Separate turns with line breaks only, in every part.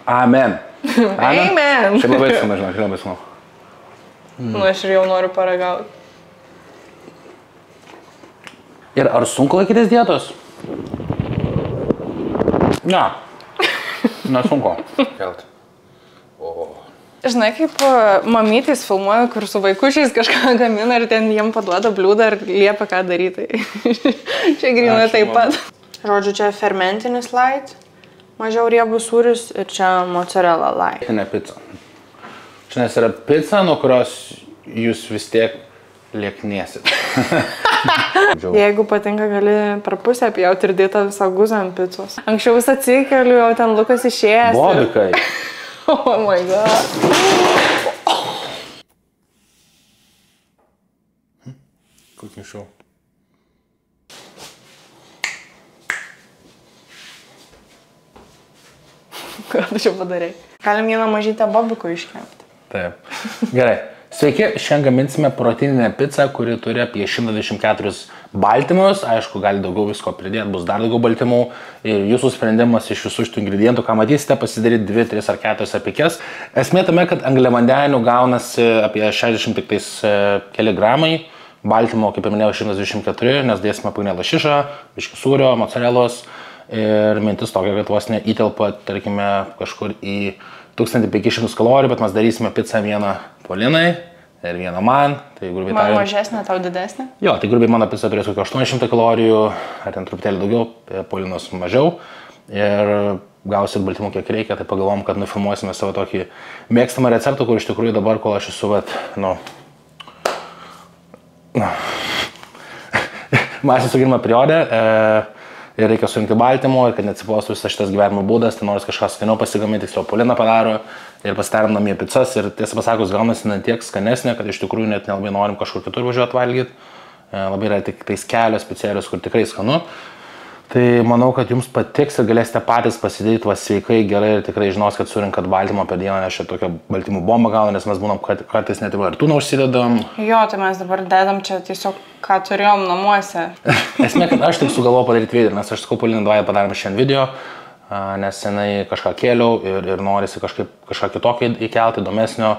Amen.
Amen.
Čia labai skanu, žinok, labai skanu.
Nu, aš ir jau noriu paragauti.
Ir ar sunku laikytis dietos? Ne. Nesunku. Kelt.
Žinai, kaip mamytės filmuoja, kur su vaikučiais kažką gamina ir ten jiem paduoda bliūdą ir liepia ką daryti. Čia grinai taip pat. Žodžiu, čia fermentinis light, mažiau riebus sūris ir čia mozzarella light.
Ne pica. Čia yra pica, nuo kurios jūs vis tiek lieknėsit.
Jeigu patinka, gali per pusę pjauti ir dėti visą guzą ant picos. Anksčiau vis atsikeliu, jau ten Lukas išėjęs.
Bobikai.
Oh my god.
Cooking show.
Ką tu čia padarai? Galim vieną mažytę bobiko iškepti.
Taip. Gerai. Sveiki, šiandien gaminsime proteininę pizzą, kuri turi apie 124 baltymus. Aišku, gali daugiau visko pridėti, bus dar daugiau baltymų. Ir jūsų sprendimas iš visų šitų ingredientų, ką matysite, pasidaryti 2, 3 ar 4 apikes. Esmė tame, kad angliavandenių gaunasi apie 60 keli gramai. Baltymo, kaip ir minėjau, 124, nes dėsime pagrindinę lašišą, biškį sūrio, mozzarellos. Ir mintis tokia, kad vos neįtelpa, tarkime, kažkur į 1500 kalorijų, bet mes darysime pizzą vieną Polinai ir vieną man. Tai grubiai
man mažesnė, tau didesnė?
Jo, tai grubiai mano pizza turės kokio 800 kalorijų, ar ten truputėlį daugiau, Polinos mažiau. Ir gausit baltymų kiek reikia, tai pagalvom, kad nufilmuosime savo tokį mėgstamą receptą, kur iš tikrųjų dabar, kol aš esu, masės sugirimą periode. Ir reikia surinkti baltymų, ir kad neatsiplostų visas šitas gyvenimo būdas, tai nors kažką skaniau pasigaminti, tiksliau Polina padaro ir pasidarom namie pizzas ir tiesą pasakus gaunasi ne tiek skanesnė, kad iš tikrųjų net nelabai norim kažkur kitur važiuoti valgyti. Labai yra tik tais kelios picerijos, kur tikrai skanu. Tai manau, kad jums patiks ir galėsite patys pasidaryti sveikai, gerai ir tikrai žinos, kad surinkat baltymą per dieną, nes čia tokia baltymų bomba gauna, nes mes būnam kartais net ir tūną užsidedam.
Jo, tai mes dabar dedam čia tiesiog, ką turėjom namuose.
Esmė, kad aš tik sugalvojau padaryti video, nes aš sakau, Polina, davai padarėm šiandien video, nes senai kažką kėliau ir norisi kažką kitokį įkelti, įdomesnio.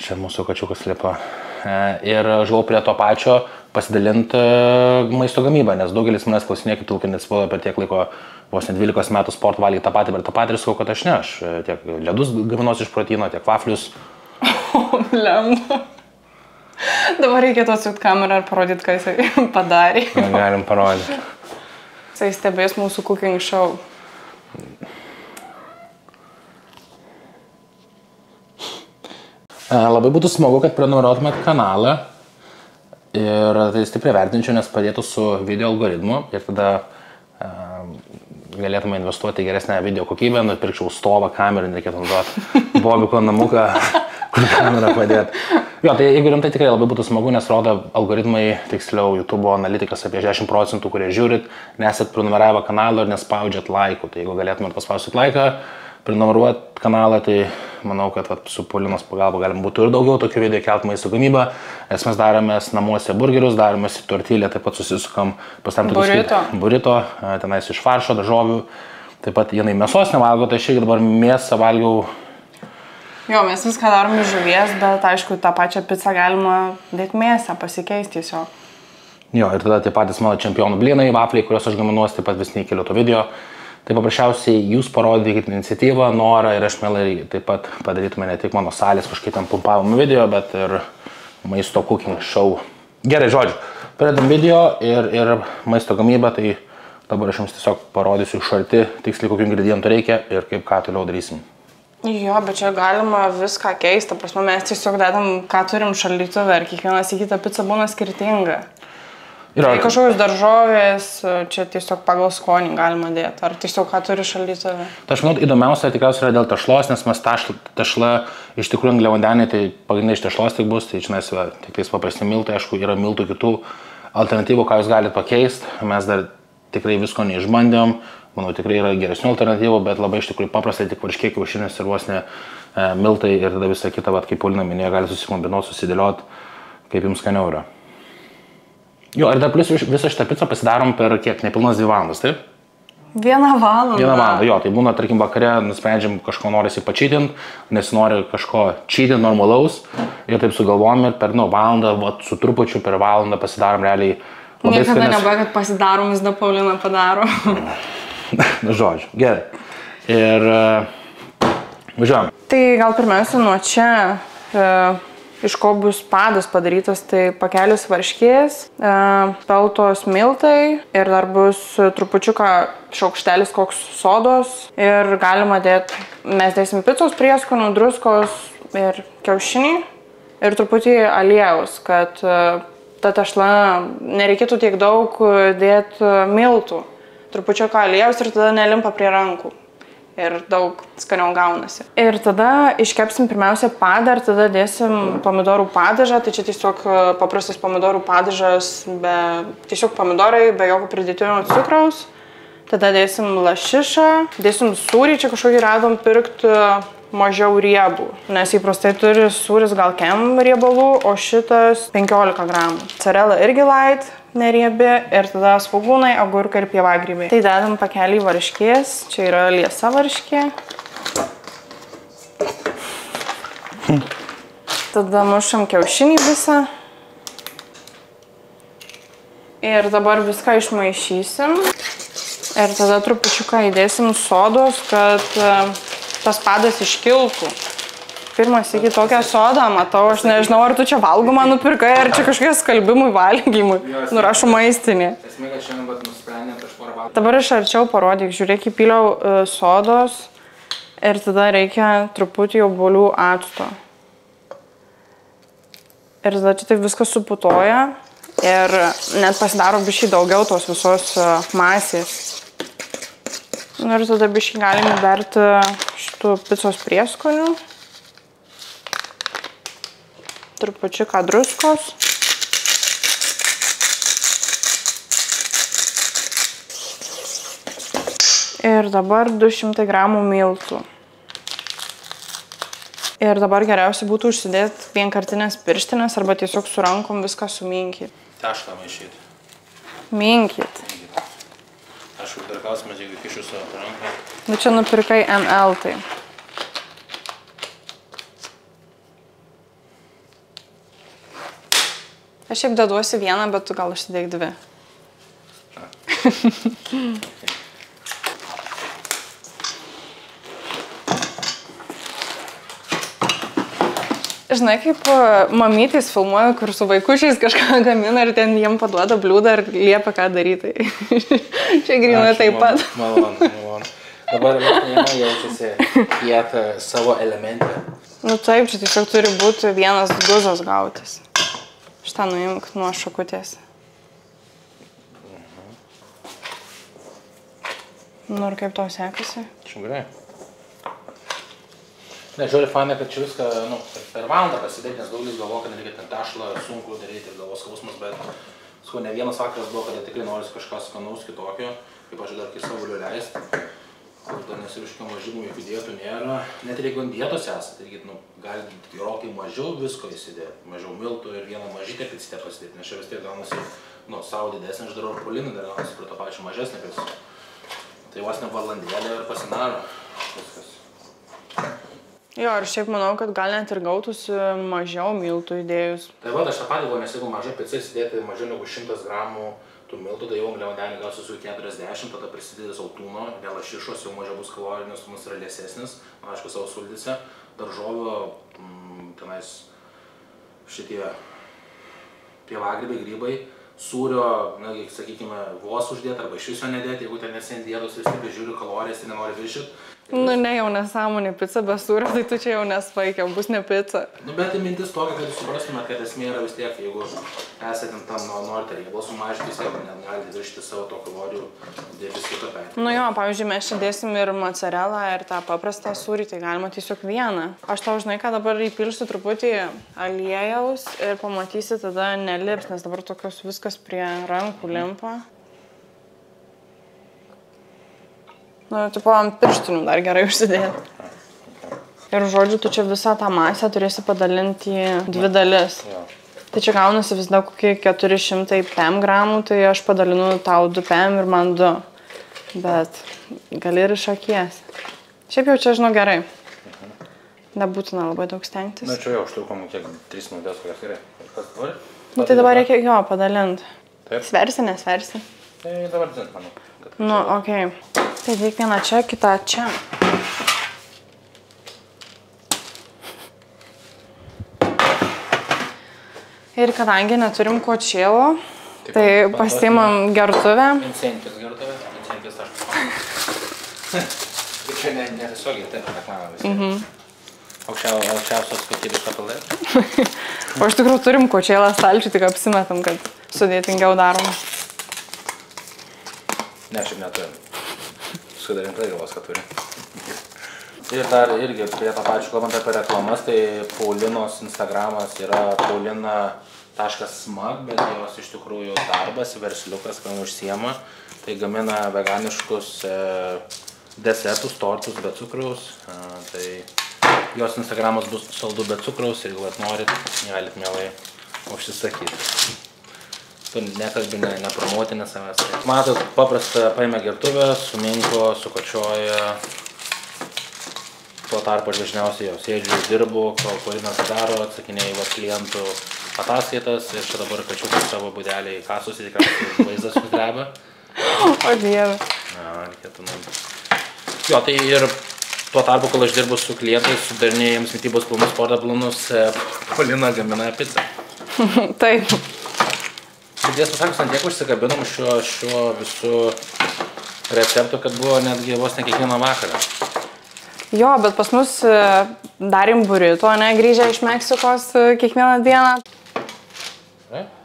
Čia mūsų kačiukas lipa. Ir žinau prie to pačio pasidalinti maisto gamybą, nes daugelis manęs klausinė, kaip tu neatsipodo per tiek laiko, vos ne 12 metų sporto valgyti tą patį, bet tą patį ir sakau, kad aš ne, aš tiek ledus gaminuosi iš proteino, tiek vaflius.
O, blemba. Dabar reikėtų atsukti kamerą ir parodyti, ką jisai padarė.
Galim parodyti.
Jisai stebės mūsų cooking show.
Labai būtų smagu, kad prenumeruotumėt kanalą ir tai stipriai vertinčiau, nes padėtų su video algoritmu ir tada galėtume investuoti į geresnę video kokybę, nupirkčiau stovą kamerą, nereikėtų naudoti bobiko namuką, kur kamerą padėti. Jo, tai jeigu rimtai tikrai labai būtų smagu, nes rodo algoritmai, tiksliau YouTube analitikas apie 60%, kurie žiūrit, nesat prenumeravę kanalą ir nespaudžiat laikų. Tai jeigu galėtumėt paspausti laiką, prenumeruoti kanalą, tai manau, kad su Polinos pagalba galim būtų ir daugiau tokių video kelt maisto gamybą, nes mes daromės namuose burgerius, daromės į tortilę, taip pat susisukam pastarom tokius burrito, tenais iš faršo, daržovių, taip pat jinai mėsos nevalgo, tai aš irgi dabar mėsą valgiau.
Jo, mes viską darom iš žuvies, bet aišku, tą pačią pizzą galima dėti mėsą, pasikeisti tiesiog.
Jo, ir tada taip patys mano čempionų blynai, vafliai, kuriuos aš gaminuosi, taip pat vis neįkeliu to video. Tai paprasčiausiai jūs parodykite iniciatyvą, norą ir aš mielai taip pat padarytume ne tik mano salės kažkaip ten pumpavimo video, bet ir maisto cooking show. Gerai, žodžiu, pradedam video ir maisto gamybą, tai dabar aš jums tiesiog parodysiu iš arti tiksliai, kokių ingredientų reikia ir kaip ką toliau darysim.
Jo, bet čia galima viską keisti, prasme, mes tiesiog dedam, ką turim šaldytuve ir kiekvienas į kitą pizzą būna skirtinga. Tai kažkokios daržovės, čia tiesiog pagal skonį galima dėti, ar tiesiog ką turi šaldytuve? Tai
aš manau, įdomiausia tikriausiai yra dėl tešlos, nes mes tešla iš tikrųjų angliavandeniai, tai pagrindai iš tešlos tik bus, tai čia tik tais paprasti miltai, aišku, yra miltų kitų alternatyvų, ką jūs galite pakeisti, mes dar tikrai visko neišbandėm, manau, tikrai yra geresnių alternatyvų, bet labai iš tikrųjų paprastai tik varškiai, kiaušinis ir vos ne miltai ir tada visą kitą, kaip Polina minėjo, gali susikombinuoti, susidėlioti, kaip jums skaniau yra. Jo, ir dar plus visą šitą pizzą pasidarom per kiek, nepilnas 2 valandas, taip?
1 valandą.
1 valandą, jo, tai būna, tarkim, vakare nusprendžiam kažko norisi pačydint, nesinori kažko čydint normalaus ir taip sugalvom ir per valandą, su trupučiu per valandą pasidarom realiai.
Niekada nebuvo, kad pasidarom, vis da Paulina padaro.
Žodžiu, gerai. Ir važiuojam.
Tai gal pirmiausia nuo čia, iš ko bus padas padarytas, tai pakelis varškės, peltos miltai ir dar bus trupučiuką šaukštelis koks sodos ir galima dėti, mes dėsim picos prieskonių, druskos ir kiaušinį ir truputį aliejaus, kad ta tešla nereikėtų tiek daug dėti miltų. Trupučiuką aliejaus ir tada nelimpa prie rankų. Ir daug skaniau gaunasi. Ir tada iškepsim pirmiausia padą ir tada dėsim pomidorų padažą. Tai čia tiesiog paprastas pomidorų padažas, tiesiog pomidorai, be jokio pridėtinio cukraus. Tada dėsim lašišą, dėsim sūrį, čia kažkokį radom pirkti mažiau riebų. Nes įprastai turi sūris gal kem riebalų, o šitas 15 gramų. Mozzarella irgi light, neriebi ir tada svogūnai, agurkai ir pievagrybiai. Tai dedam pakelį varškės, čia yra liesa varškė. Tada mušam kiaušinį visą. Ir dabar viską išmaišysim. Ir tada trupučiuką įdėsim sodos, kad tas padas iškiltų. Pirmas iki tokią sodą matau, aš nežinau, ar tu čia valgomą nupirkai, ar čia kažkokie skalbimui, valgymui, nurašo maistinė. Dabar iš arčiau parodyk, žiūrėk, įpyliau sodos ir tada reikia truputį obuolių acto. Ir tada čia taip viskas suputoja ir net pasidaro biškį daugiau tos visos masės. Ir tada biškį galim įberti šitų picos prieskonių. Trupučiuką druskos. Ir dabar 200 gramų miltų. Ir dabar geriausiai būtų užsidėti vienkartinės pirštinės arba tiesiog su rankom viską suminkyti.
Tešlą maišyti.
Minkyti.
Aš jau dar klausimas, jeigu kišiu savo ranką.
Nu čia nupirkai ML tai. Aš šiaip deduosi 1, bet tu gal užsidėk 2. Žinai, kaip mamytės filmuoja, kur su vaikučiais kažką gamina ir ten jiem paduoda bliūdą ir liepia ką daryti. Čia grinai taip pat.
Malonu. Dabar jama jaučiasi kiek savo elemente.
Nu taip, čia tiesiog turi būti vienas guzas gautis. Šitą nuimk nuo šakutės. Nu ir kaip tau sekasi?
Šiam gerai. Ne, žiūrė, fainai, kad čia viską, per valandą pasidėti, nes daugelis galvo, kad reikia ten tešlą, sunku daryti ir galvos skausmas, bet ne vienas vakaras buvo, kada tikrai norisi kažką skanaus kitokio, kaip aš dar kai savo leisti. Kur dar nesiriškiau mažymų, jokių dietų nėra. Net ir jeigu ant dietos esate, tai gali gerokai mažiau visko įsidėti. Mažiau miltų ir vieną mažytę picitę pasidėti, nes čia vis tiek gaunasi, savo didesnį, aš darau ir Paulinai dar gaunasi prie to pačią mažesnį picą. Tai vos ne valandėlė ir pasidaro viskas.
Jo, ir šiaip manau, kad gal net ir gautųsi mažiau miltų įdėjus.
Tai va, aš tą patį galvoju, nes jeigu maža pica įsidėti mažiau negu 100 gramų tų miltų, tai jau angliavandenį gal su 40, tada prisideda saltūno, dėl lašišos jau mažiau bus kalorijų, nes tumas yra liesesnis, aišku, savo sultyse, daržovių, tenais šitie pievagrybiai, grybai, sūrio, sakykime, vos uždėti arba iš viso nedėti, jeigu ten nesi ant dietos ir stipriai žiūri kalorijas ir nenori viršyti.
Nu ne jau nesąmonė, pica be sūrio, tai tu čia jau nesvaikia, bus ne pica.
Nu bet mintis tokia, kad jūs suprastumėt, kad esmė yra vis tiek, jeigu esate tam norite riebalo sumažinti, vis tiek negalite viršyti savo to kalorijų defisito perteklių.
Nu jo, pavyzdžiui, mes čia dėsim ir mozzarella, ir tą paprastą sūrį, tai galima tiesiog vieną. Aš tau žinai, kad dabar įpilsiu truputį aliejaus ir pamatysi, tada nelips, nes dabar tokios viskas prie rankų limpa. Nu, tipo, ant pirštinių dar gerai užsidėti. Ir žodžiu, tu čia visą tą masę turėsi padalinti į 2 dalis. Tai čia gaunasi vis dar kokie 400 PM gramų, tai aš padalinu tau 2 PM ir man 2. Bet gali ir iš akies. Šiaip jau čia, žinau, gerai. Nebūtina labai daug stengtis.
Na, čia jau užtrukom kiek 3 minutės, kokias gerai. Kas dabar?
Tai dabar reikia jo padalinti.
Taip.
Sversi, nesversi.
Tai dabar dint, manau.
Nu, okei. Tai daik vieną čia, kitą čia. Ir kadangi neturim kočėlo, tai pasiimam gertuvę.
Vincentis gertuvė, Vincentis taškas. Ir čia netiesiogiai taip reklamą visi. Aukščiausios kokybės papildai.
O iš tikrųjų turim kočėlą stalčių, tik apsimetam, kad sudėtingiau darom.
Ne, šiaip neturim. Sudarinklai galvos, kad turim. Ir dar irgi prie to pačiu, kalbant apie reklamas, tai Paulinos Instagramas yra paulina.smag, bet jos iš tikrųjų darbas, versliukas, kam užsiema. Tai gamina veganiškus desertus, tortus be cukraus. Tai jos Instagramas bus saldu be cukraus ir jeigu norit, galit mielai užsisakyti. Tu nekalbi, nepromotinė savęs. Matot, paprasta paėmė gertuvę, suminko, sukočioja. Tuo tarpu aš dažniausiai jau sėdžiu, dirbu, kol Paulinas daro, atsakinėjau klientų ataskaitas ir čia dabar kačiukas savo būdelį į kasus ir tikriausiai vaizdas sugreba.
O dieve.
Na, reikėtų Jo, tai ir tuo tarpu, kol aš dirbu su klientais, sudarinėjau jiems mitybos planus, sporto planus, Paulina gamina pizzą.
Taip.
Tiesą sakant, ant tiek užsikabinom šiuo visų receptų, kad buvo netgi vos ne kiekvieną vakarą.
Jo, bet pas mus darėm burrito, ne, grįžę iš Meksikos kiekvieną dieną.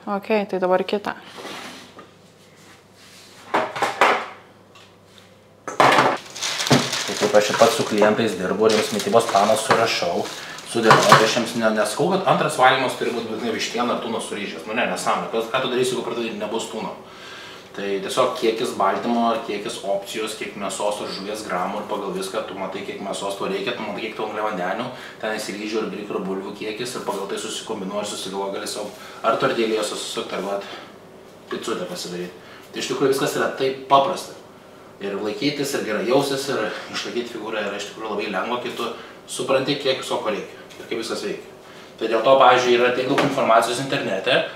Ok, tai dabar kitą.
Tai kaip aš pats su klientais dirbu ir jiems mitybos planą surašau, sudėliau, aš jiems nesakau, kad antras valgymas turi būti būtinai vištiena ar tūnos su ryžiais. Nu ne, nesąmonė. Ką tu darysi, jeigu pradėti nebus tūno? Tai tiesiog kiekis baltymo, kiekis opcijos, kiek mėsos ar žuvies gramų ir pagal viską tu matai, kiek mėsos to reikia, tu matai, kiek to angliavandenių, ten įsiryžių ir grikų ir bulvių kiekis ir pagal tai susikombinuoji ir susigalvoji gali savo ar tortilėjos susisukti, ar picutę pasidaryti. Tai iš tikrųjų viskas yra taip paprasta. Ir laikytis, ir gerai jausis, ir išlaikyti figūrą yra iš tikrųjų labai lengva, kai tu supranti, kiek viso ko reikia ir kaip viskas veikia. Tai dėl to, pavyzdžiui, yra tiek daug informacijos internete,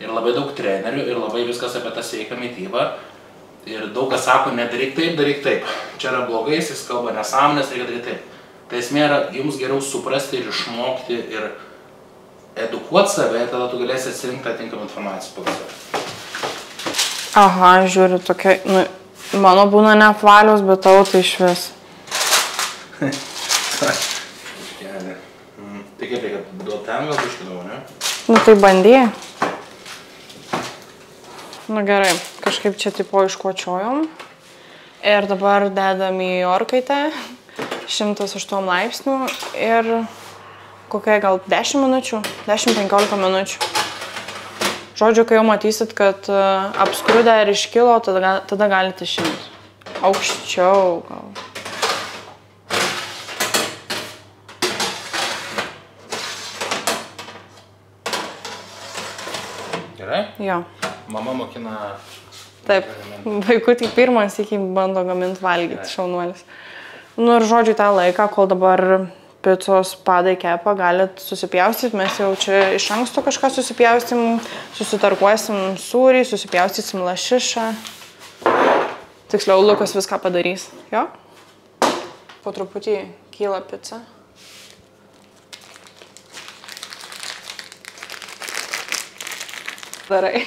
ir labai daug trenerių, ir labai viskas apie tą sveiką mitybą. Ir daug kas sako, nedaryk taip, daryk taip. Čia yra blogai, jis kalba nesąmonės, reikia daryti taip. Tai esmė yra jums geriau suprasti ir išmokti ir edukuoti save, tada tu galėsi atsirinkti atinkamą informaciją pagal save.
Aha, žiūriu, tokia, nu, mano būna neapvalios, bet tavo tai išvis.
Tai kaip reikia duoti ten, gal biškinau, ne?
Nu tai bandėjai. Nu gerai, kažkaip čia tipo iškočiojom. Ir dabar dedam į orkaitę 108 laipsnių ir kokia gal 10 minučių, 10-15 minučių. Žodžiu, kai jau matysit, kad apskrudę ir iškilo, tada galite išimti. Aukščiau gal.
Gerai?
Jo.
Mama mokina...
Taip, vaikutį pirmas iki bando gaminti valgyti, šaunuolis. Nu ir žodžiu, tą laiką, kol dabar picos padai kepa, galit susipjaustyti, mes jau čia iš anksto kažką susipjaustim, susitarkuosim sūrį, susipjaustysim lašišą. Tiksliau, Lukas viską padarys. Jo? Po truputį kyla pica. Darai.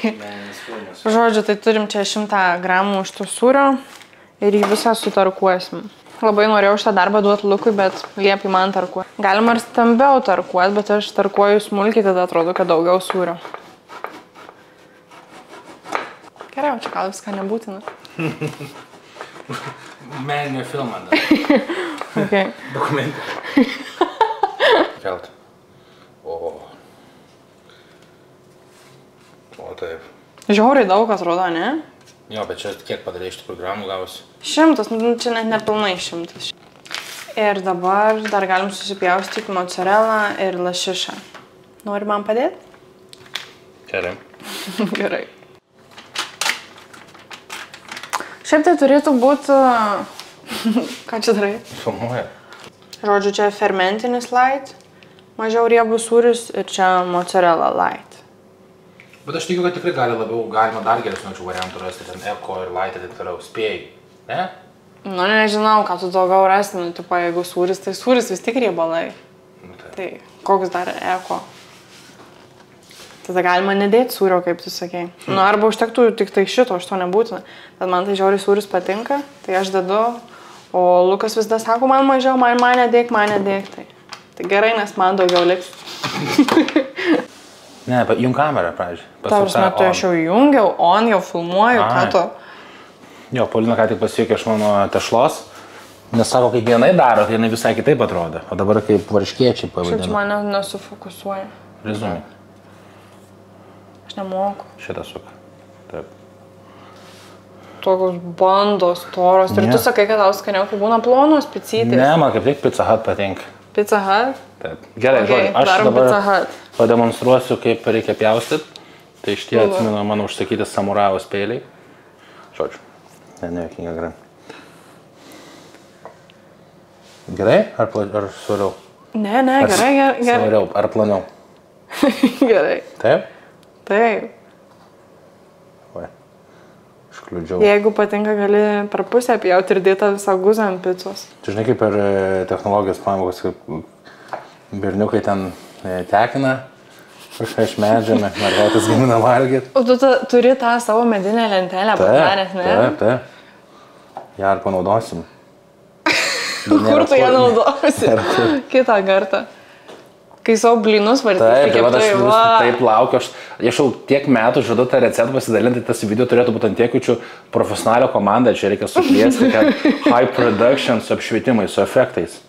Žodžiu, tai turim čia 100 gramų iš to sūrio ir jį visą sutarkuosim. Labai norėjau šitą darbą duoti Lukui, bet liepi man tarkuoti. Galima ir stambiau tarkuoti, bet aš tarkuoju smulkiai, tada atrodo, kad daugiau sūrio. Gerai, čia gal viską nebūtina.
Meninė filmą dar.
Okay.
Dokumentė. Kelt. O taip.
Žiauriai daug atrodo, ne?
Jo, bet čia kiek padarė iš tų programų gavosi?
100, nu čia net nepilnai 100. Ir dabar dar galim susipjaustyti mozzarella ir lašišą. Nori man padėti? Gerai. Gerai. Šiaip tai turėtų būti... Ką čia darai?
Filmuoja.
Žodžiu, čia fermentinis light, mažiau riebus sūris ir čia mozzarella light.
Bet aš tikiu, kad tikrai galima dar geresnių variantų rasti, ten eko ir light ir taip toliau. Spėjai, ne?
Nu, nežinau, ką tu daugiau rasti, nu, tipo, jeigu sūris, tai sūris vis tik riebalai. Tai koks dar eko? Tada galima nedėti sūrio, kaip tu sakei. Nu, arba užtektų tik tai šito, aš to nebūtina. Bet man tai žiauriai sūris patinka, tai aš dedu, o Lukas vis dar sako, man mažiau, man nedėk. Tai gerai, nes man daugiau liks.
Ne, jung kamerą, pradžiai.
Tavars metu aš jau jungiau, jau filmuoju, ką tu.
Jo, Paulina ką tik pasiekė iš mano tešlos, nes sako, kaip vienai daro, tai jinai visai kitaip atrodo. O dabar kaip varškiečiai pavadina.
Šiaip mane nesufokusuoja.
Rezumė.
Aš nemoku.
Šitą suka. Taip.
Tokios bandos, toros. Ir tu sakai, kad tau skaniau, kai būna plonos picytės.
Ne, man kaip tik Pizza Hut patinka.
Pizza Hut?
Taip. Gerai, žodžiu, aš dabar pademonstruosiu, kaip reikia pjaustyti. Tai iš tie atsimenu mano užsakyti samurajaus peiliai. Žodžiu. Nejuokinga gerai. Gerai? Ar svariau?
Ne, gerai.
Svariau, ar planiau?
Gerai.
Taip?
Taip.
Vai. Iškliudžiau.
Jeigu patinka, gali per pusę pjauti ir dėti visą guzą ant picos.
Tu žinai, kaip per technologijos pamokas, kaip berniukai ten tekina, kažką išmedžiame, mergaitės gamina valgyti.
O tu turi tą savo medinę lentelę padaręs, ne?
Taip. Ja ar panaudosim.
Kur tu ją naudosi? Kitą kartą. Kai savo blynus vartyti,
taip laukiu. Aš jau tiek metų žadu tą receptą pasidalinti, tas video turėtų būti ant tiekučių profesionalio komanda, čia reikia sukviesti, kad high production su apšvietimais, su efektais.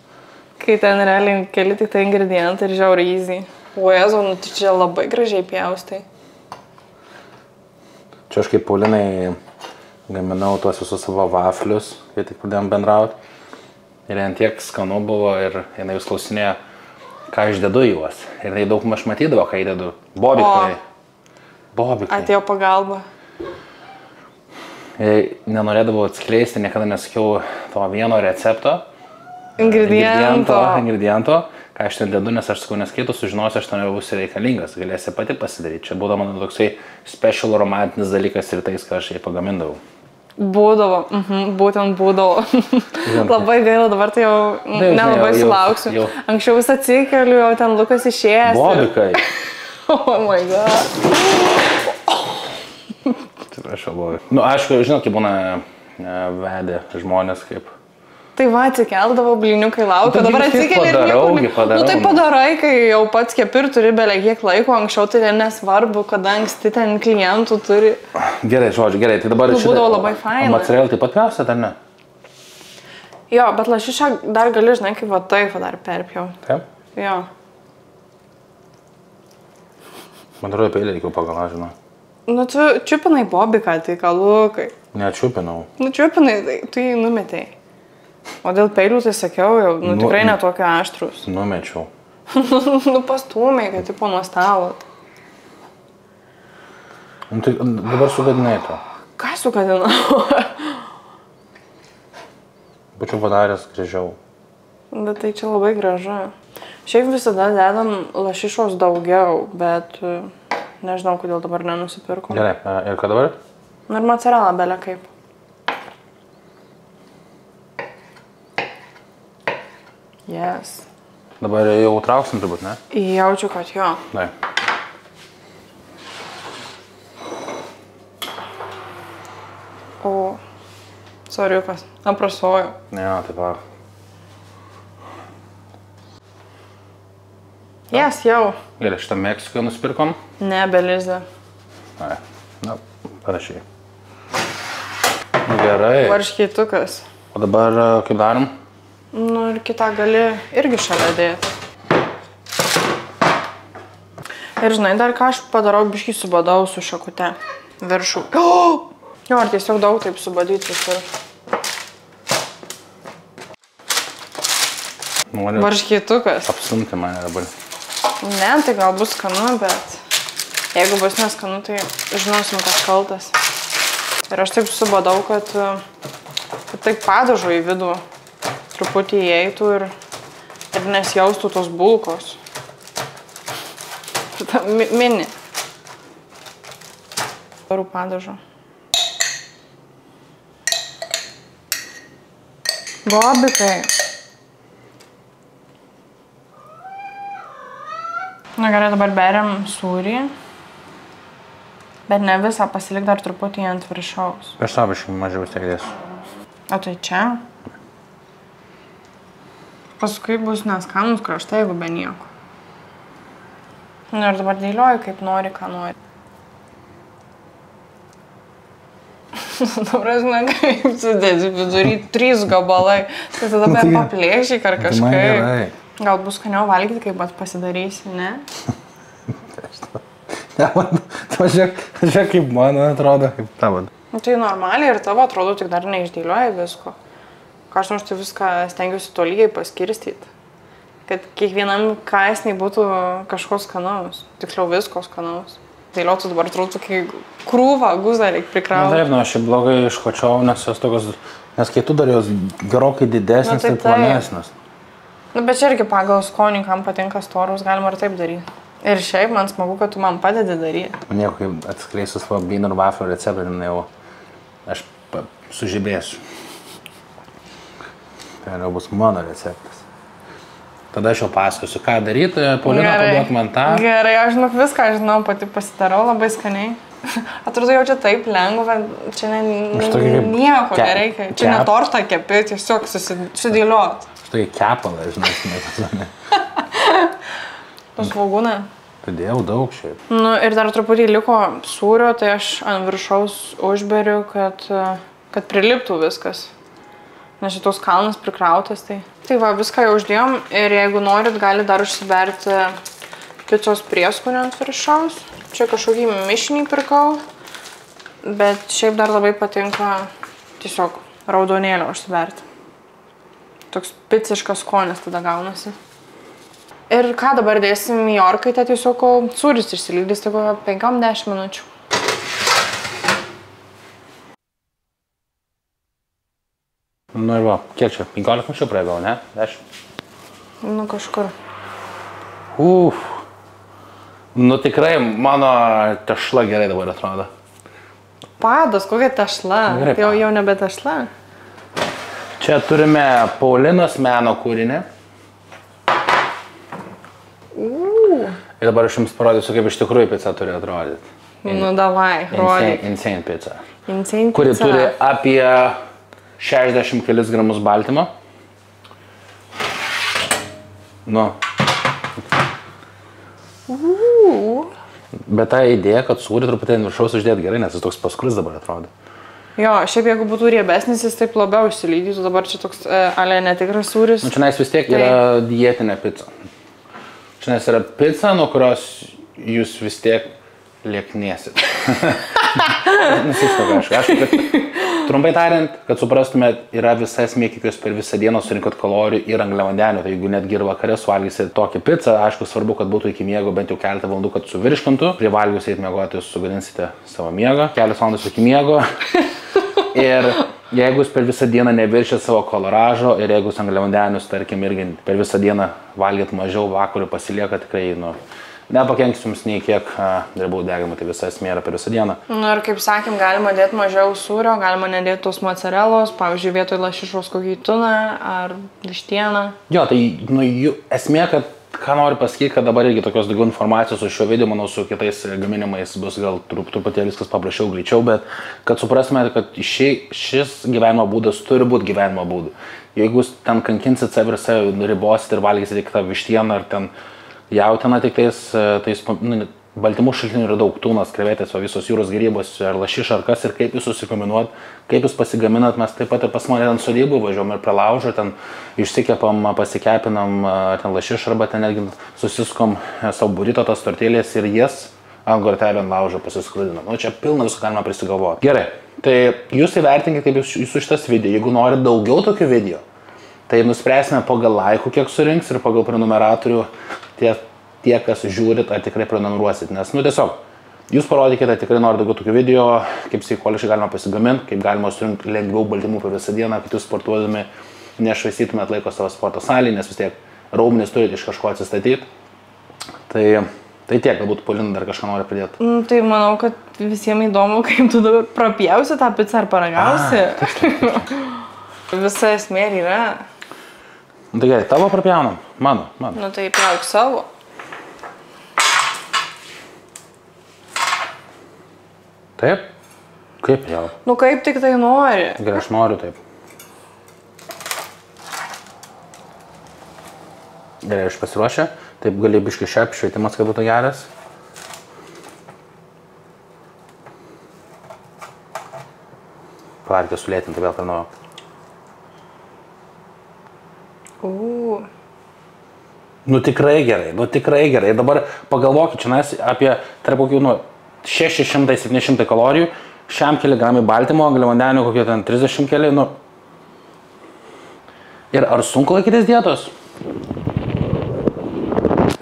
Kai ten realiai keli tik tai ingredientai ir žiauriai easy. O Jezu, nu tai čia labai gražiai pjaustai.
Čia aš kaip Paulinai gaminau tuos visus savo vaflius, kai tik pradėjom bendrauti. Ir ant tiek skanu buvo ir jinai vis klausinėjo, ką aš dedu į juos. Ir jinai daug maž matydavo, ką įdedu. Bobikai.
Atėjo pagalba.
Nenorėdavau atskleisti, niekada nesakiau to vieno recepto.
Ingrediento.
Ką aš ten dedu, nes aš sakau, nes kai tu sužinosi, aš to nebūsiu reikalingas. Galėsi pati pasidaryti. Čia būdavo mano toksai special romantinis dalykas ir tais, ką aš jai pagamindavau.
Būdavo, būtent būdavo. Labai gaila, dabar tai jau nelabai sulauksiu. Anksčiau vis atsikeliu, jau ten Lukas išėjęs.
Bobikai.
Oh my god.
Atsiprašau, bobikai. Nu, aišku, žinau, kaip būna vedė žmonės kaip.
Tai va, atsikeldavo, blyniukai laukia, dabar atsikeli ir nieko. Nu tai padarai, kai jau pats kepi ir turi beveik kiek laiko, anksčiau tai nesvarbu, kada anksti ten klientų turi.
Gerai, žodžiu, gerai, tai dabar šitą...
Būdavo labai faina.
Mozzarella taip pat pjaustėt, ar ne?
Jo, bet lašišą dar gali, žinai, kaip va taip dar perpjau.
Taip?
Jo.
Man atrodo, peilį reikėjo pagalą, žinau.
Nu, tu čiupinai bobiką, tai ką Lukai.
Nečiupinau.
Nu, čiupinai, tai tu jį numetėjai. O dėl peilių tai sakiau jau, tikrai netokio aštrus.
Numečiau.
Nu pastūmiai, kad tipo nuo stalo.
Nu tai dabar sugadinai to.
Ką sugadinau?
Būčiau padaręs gražiau.
Bet tai čia labai gražu. Šiaip visada dedam lašišos daugiau, bet nežinau, kodėl dabar nenusipirkom.
Gerai, ir ką dabar?
Nu ir mozzarella belė kaip. Yes.
Dabar jau trauksim turbūt, ne?
Jaučiu, kad jo.
Dai.
O, soriukas, aprasoju.
Ne, taip va.
Yes, jau.
Gerai, šitą Meksiką nusipirkom?
Ne, Belizę.
Ai, na, parašiai. Gerai.
Varškeitukas.
O dabar kaip darom?
Nu ir kitą gali irgi šalia dėti. Ir žinai, dar ką aš padarau, biškį subadau su šakute viršų. Jo, ar tiesiog daug taip subadyti visur.
Noriu
Varškeitukas.
apsunti mane dabar.
Ne, tai gal bus skanu, bet jeigu bus neskanu, tai žinosim, kas kaltas. Ir aš taip subadau, kad taip padažo į vidų truputį įeitų ir nesijaustų tos bulkos. Mini. Varų padažo. Bobikai. Na gerai, dabar beriam sūrį. Bet ne visą, pasilik dar truputį ant viršaus.
Aš saviškai mažiau stengdėsiu.
O tai čia? Paskui bus neskanus kraštai, jeigu be nieko. Na ir dabar dėlioju, kaip nori, ką nori. Dabar, žinai, kaip sudėti vidury 3 gabalai. Tai tada bet paplėšiai ar kažkaip. Gal bus skaniau valgyti, kaip pasidarysi, ne?
Ne, man, žiūrėk, kaip man atrodo, kaip tavo.
Tai normaliai ir tavo atrodo, tik dar neišdėlioja visko. Ką aš nors tai viską stengiuosi tolygiai paskirstyti. Kad kiekvienam kąsniai būtų kažko skanaus. Tiksliau visko skanaus. Dėliotų dabar atrodo tokį krūvą, guzą reikia prikrauti.
Na taip, nu aš blogai iškočiau, nes jos tokios, nes kai tu dar jos gerokai didesnis, tai plonesnis.
Nu, bet čia irgi pagal skonį, kam patinka storus, galima ir taip daryti. Ir šiaip man smagu, kad tu man padedi daryti.
Nieko, kaip atskleisiu savo bean ir waflių receptą, jau aš sužibėsiu. Tai jau bus mano receptas. Tada aš jau pasakosiu, ką daryti, Paulina paduok man tą.
Gerai, aš žinok viską žinau, pati pasidarau labai skaniai. Atrodo, jau čia taip lengva, čia nieko nereikia. Čia ne tortą kepi, tiesiog sudėliot.
Štai kepalą, žinai,
Svogūną.
Padėjau daug šiaip.
Nu ir dar truputį liko sūrio, tai aš ant viršaus užberiu, kad priliptų viskas. Nes šitos kalnas prikrautas, tai. Tai va, viską jau uždėjom ir jeigu norit, gali dar užsiberti picos prieskonio ant viršaus. Čia kažkokį mišinį pirkau, bet šiaip dar labai patinka tiesiog raudonėlio užsiberti. Toks piciškas skonis tada gaunasi. Ir ką dabar dėsim į orkaitę, tiesiog kol sūris išsilydys, tai 5-10 minučių.
Nu ir va, kiek čia? 15 minučių praėjau, ne? 10?
Nu kažkur.
Nu tikrai mano tešla gerai dabar atrodo.
Padas, kokia tešla? Jau nebe tešla.
Čia turime Paulinos meno kūrinį. Ir dabar aš jums parodysiu, kaip iš tikrųjų pica turi atrodyti.
Nu davai, rodyk.
Insane pizza.
Insane pizza.
Kuri turi apie 60 kelis gramus baltymo. Nu. Bet ta idėja, kad sūrį truputį ant viršaus uždėti gerai, nes jis toks paskrus dabar atrodo.
Jo, šiaip jeigu būtų riebesnis, jis taip labiau išsilydytų, dabar čia toks ale netikras sūris.
Nu, čia vis tiek yra dietinė pica. Čia yra pica, nuo kurios jūs vis tiek lieknėsit. Trumpai tariant, kad suprastumėt, yra visa esmė, kiek jūs per visą dieną surinkot kalorijų ir angliavandenių. Tai jeigu netgi ir vakare suvalgysit tokią pizzą, aišku, svarbu, kad būtų iki miego bent jau keletą valandų, kad suvirškintų. Prie valgius eit miegoti, jūs sugadinsite savo miegą. Kelias valandas iki miego. Ir jeigu jūs per visą dieną neviršit savo kaloražo ir jeigu jūs angliavandenius, tarkim, irgi per visą dieną valgyt mažiau, vakarui pasilieka, tikrai, nepakenks jums nei kiek riebalų deginimo, tai visa esmė yra per visą dieną.
Nu ir kaip sakėm, galima dėti mažiau sūrio, galima nedėti tos mocarelos, pavyzdžiui, vietoj lašišos kokį tuną ar vištieną.
Jo, tai esmė, kad ką noriu pasakyti, kad dabar irgi tokios daugiau informacijos su šiuo video, manau, su kitais gaminimais bus gal truputėlį viskas paprasčiau, greičiau, bet kad suprasime, kad šis gyvenimo būdas turi būti gyvenimo būdu. Jeigu jūs ten kankinsit save ir save ribosit ir valgysit tik tą vištieną ar ten jautieną tik tais baltymų šaltinių yra daug, tūnas, krevetės, visos jūros gėrybos, ar lašiša, ar kas, ir kaip jūs susikombinuot, kaip jūs pasigaminat, mes taip pat ir pas mane ten sodybų važiuom ir prie laužo, ten išsikepam, pasikepinam ten lašišą, arba ten netgi susiskom savo burrito tos tortilės ir jas ant gortelio ant laužo pasiskrudinam. Nu, čia pilna visko galima prisigalvoti. Gerai, tai jūs įvertinkite, kaip jūsų šitas video. Jeigu norit daugiau tokių video, tai nuspręsime pagal laikų, kiek surinks, ir pagal prenumeratorių tie, kas žiūrit, ar tikrai prenumeruosit. Nes, tiesiog, Jūs parodykite, tikrai noriu daugiau tokių video, kaip sveikuoliškai galima pasigaminti, kaip galima surinkti lengviau baltymų per visą dieną, kad jūs sportuodami nešvaistytumėt laiko savo sporto salėje, nes vis tiek raumenis turite iš kažko atsistatyti. Tai tiek, galbūt Paulina dar kažką nori pridėti.
Tai manau, kad visiems įdomu, kaip tu dabar prapjausi tą pizzą ar paragausi. Visa esmė yra.
Tai gerai, tavo prapjaunam? Mano.
Nu tai pjauk savo.
Taip? Kaip jau?
Nu kaip tik tai nori.
Gerai, aš noriu taip. Gerai, aš pasiruošę. Taip gali biškai švietimas, kad būtų geras. Pavarkė sulėtinti vėl per naujo. Nu tikrai gerai. Dabar pagalvokit čia apie tarp kokių 600-700 kalorijų, šiam kiligramai baltymo, angliavandenių kokie ten 30 keli, nu. Ir ar sunku laikytis dietos?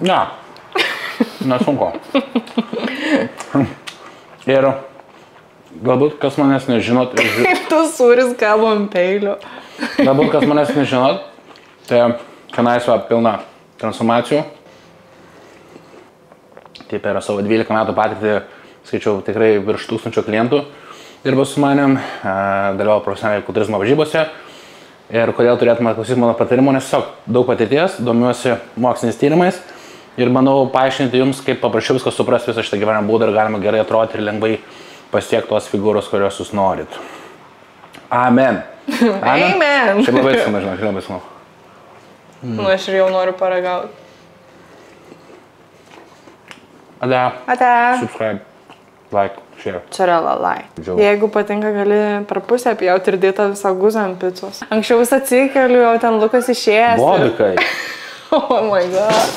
Ne, nesunku. Ir galbūt kas manęs nežinot.
Kaip tu sūris kabo ant peilio.
Galbūt kas manęs nežinot, tai kanais va pilna transformacijų. Tai per savo 12 metų patirtį skaičiau tikrai virš 1000 klientų dirba su manim, dalyvau profesionaliai kultūrizmo varžybose. Ir kodėl turėtume klausyti mano patarimų, nes tiesiog daug patirties, domiuosi moksliniais tyrimais ir manau paaiškinti jums, kaip paprasčiau viską suprasti visą šitą gyvenimo būdą ir galima gerai atrodyti ir lengvai pasiekti tos figūros, kurios jūs norit. Amen.
Amen.
Šiaip labai skanu, žinok, labai skanu.
Nu, aš ir jau noriu paragauti.
Ate. Subscribe, like, share.
Čarelalai. Jeigu patinka, gali per pusę pjauti ir dėti visą guzą ant picos. Anksčiau vis atsikeliu, jau ten Lukas išėjęs.
Bobikai.
Oh my god.